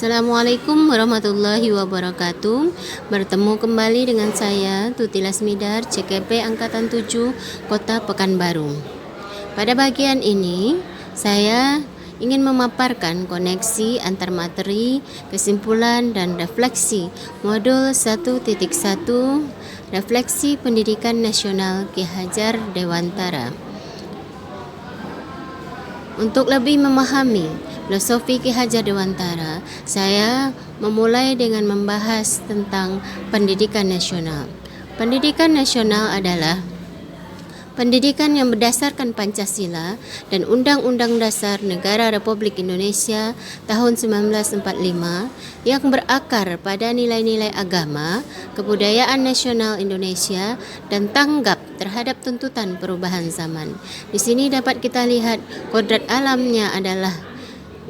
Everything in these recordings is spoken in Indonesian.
Assalamualaikum warahmatullahi wabarakatuh. Bertemu kembali dengan saya Tuti Lasmidar, CKP Angkatan 7, Kota Pekanbaru. Pada bagian ini, saya ingin memaparkan koneksi antar materi, kesimpulan, dan refleksi modul 1.1 Refleksi Pendidikan Nasional Ki Hajar Dewantara. Untuk lebih memahami filosofi Ki Hajar Dewantara, saya memulai dengan membahas tentang pendidikan nasional. Pendidikan nasional adalah pendidikan yang berdasarkan Pancasila dan Undang-Undang Dasar Negara Republik Indonesia tahun 1945 yang berakar pada nilai-nilai agama, kebudayaan nasional Indonesia, dan tanggap terhadap tuntutan perubahan zaman. Di sini dapat kita lihat kodrat alamnya adalah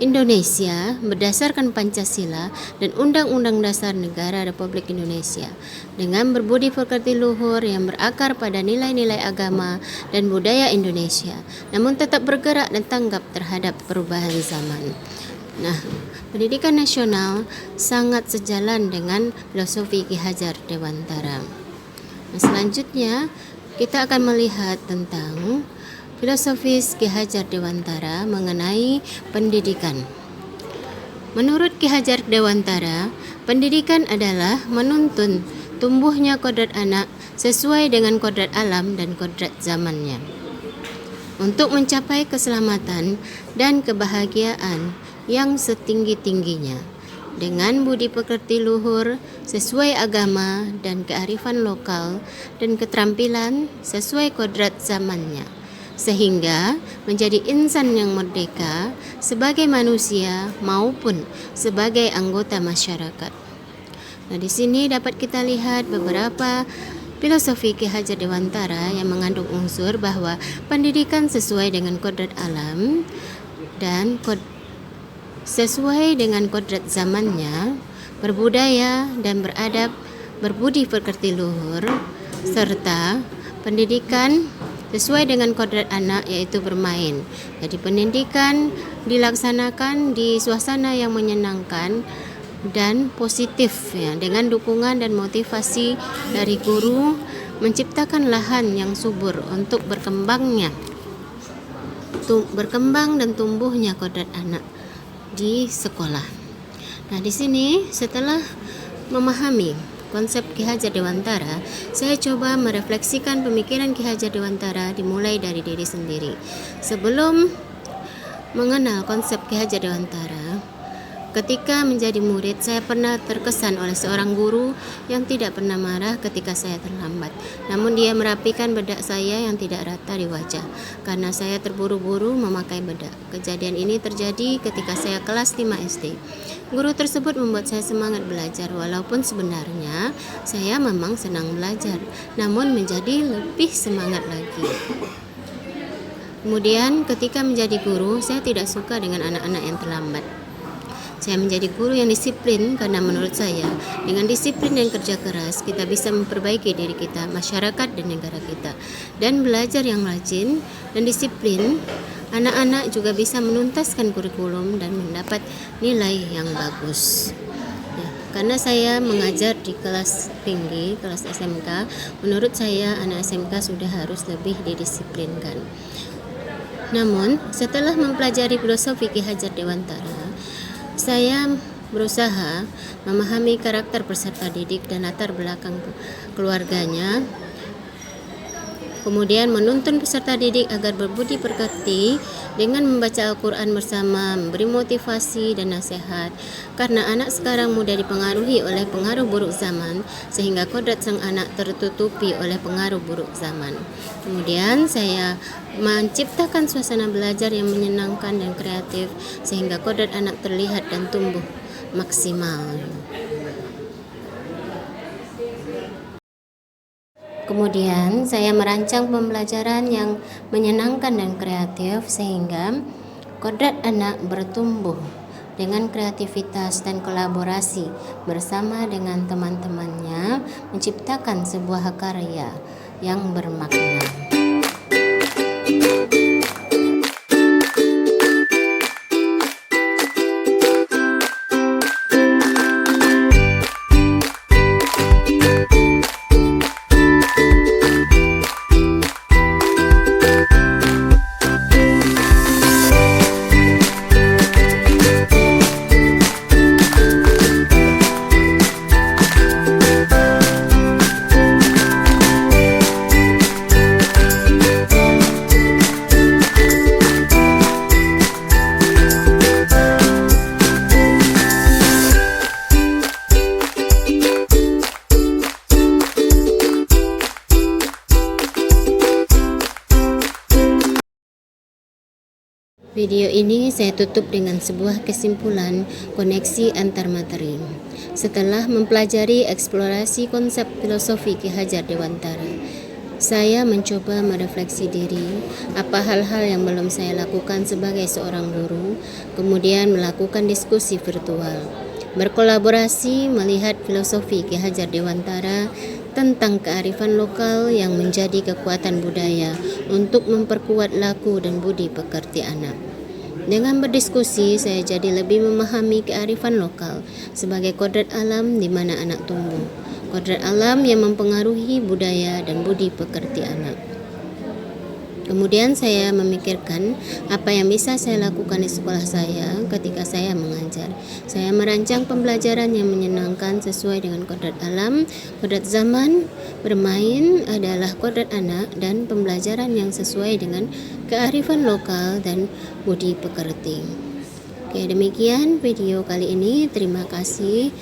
Indonesia berdasarkan Pancasila dan Undang-Undang Dasar Negara Republik Indonesia dengan berbudi pekerti luhur yang berakar pada nilai-nilai agama dan budaya Indonesia, namun tetap bergerak dan tanggap terhadap perubahan zaman. Nah, pendidikan nasional sangat sejalan dengan filosofi Ki Hajar Dewantara. Nah, selanjutnya kita akan melihat tentang filosofis Ki Hajar Dewantara mengenai pendidikan. Menurut Ki Hajar Dewantara, pendidikan adalah menuntun tumbuhnya kodrat anak sesuai dengan kodrat alam dan kodrat zamannya, untuk mencapai keselamatan dan kebahagiaan yang setinggi-tingginya, dengan budi pekerti luhur sesuai agama dan kearifan lokal dan keterampilan sesuai kodrat zamannya, sehingga menjadi insan yang merdeka sebagai manusia maupun sebagai anggota masyarakat. Nah, di sini dapat kita lihat beberapa filosofi Ki Hajar Dewantara yang mengandung unsur bahwa pendidikan sesuai dengan kodrat alam dan sesuai dengan kodrat zamannya, berbudaya dan beradab, berbudi pekerti luhur, serta pendidikan sesuai dengan kodrat anak, yaitu bermain. Jadi pendidikan dilaksanakan di suasana yang menyenangkan dan positif, ya, dengan dukungan dan motivasi dari guru, menciptakan lahan yang subur untuk berkembang dan tumbuhnya kodrat anak di sekolah. Nah, di sini setelah memahami konsep Ki Hajar Dewantara, saya coba merefleksikan pemikiran Ki Hajar Dewantara dimulai dari diri sendiri. Sebelum mengenal konsep Ki Hajar Dewantara, ketika menjadi murid, saya pernah terkesan oleh seorang guru yang tidak pernah marah ketika saya terlambat. Namun dia merapikan bedak saya yang tidak rata di wajah karena saya terburu-buru memakai bedak. Kejadian ini terjadi ketika saya kelas 5 SD. Guru tersebut membuat saya semangat belajar, walaupun sebenarnya saya memang senang belajar, namun menjadi lebih semangat lagi. Kemudian ketika menjadi guru, saya tidak suka dengan anak-anak yang terlambat. Saya menjadi guru yang disiplin karena menurut saya dengan disiplin dan kerja keras kita bisa memperbaiki diri kita, masyarakat, dan negara kita. Dan belajar yang rajin dan disiplin, anak-anak juga bisa menuntaskan kurikulum dan mendapat nilai yang bagus. Ya, karena saya mengajar di kelas tinggi, kelas SMK, menurut saya anak SMK sudah harus lebih didisiplinkan. Namun setelah mempelajari filosofi Ki Hajar Dewantara, saya berusaha memahami karakter peserta didik dan latar belakang keluarganya, kemudian menuntun peserta didik agar berbudi pekerti dengan membaca Al-Quran bersama, memberi motivasi dan nasihat, karena anak sekarang mudah dipengaruhi oleh pengaruh buruk zaman, sehingga kodrat sang anak tertutupi oleh pengaruh buruk zaman. Kemudian saya menciptakan suasana belajar yang menyenangkan dan kreatif, sehingga kodrat anak terlihat dan tumbuh maksimal. Kemudian saya merancang pembelajaran yang menyenangkan dan kreatif sehingga kodrat anak bertumbuh dengan kreativitas dan kolaborasi bersama dengan teman-temannya, menciptakan sebuah karya yang bermakna. Video ini saya tutup dengan sebuah kesimpulan koneksi antar materi. Setelah mempelajari eksplorasi konsep filosofi Ki Hajar Dewantara, saya mencoba merefleksi diri apa hal-hal yang belum saya lakukan sebagai seorang guru, kemudian melakukan diskusi virtual, berkolaborasi melihat filosofi Ki Hajar Dewantara tentang kearifan lokal yang menjadi kekuatan budaya untuk memperkuat laku dan budi pekerti anak. Dengan berdiskusi, saya jadi lebih memahami kearifan lokal sebagai kodrat alam di mana anak tumbuh, kodrat alam yang mempengaruhi budaya dan budi pekerti anak. Kemudian saya memikirkan apa yang bisa saya lakukan di sekolah saya ketika saya mengajar. Saya merancang pembelajaran yang menyenangkan sesuai dengan kodrat alam, kodrat zaman, bermain adalah kodrat anak, dan pembelajaran yang sesuai dengan kearifan lokal dan budi pekerti. Oke, demikian video kali ini. Terima kasih.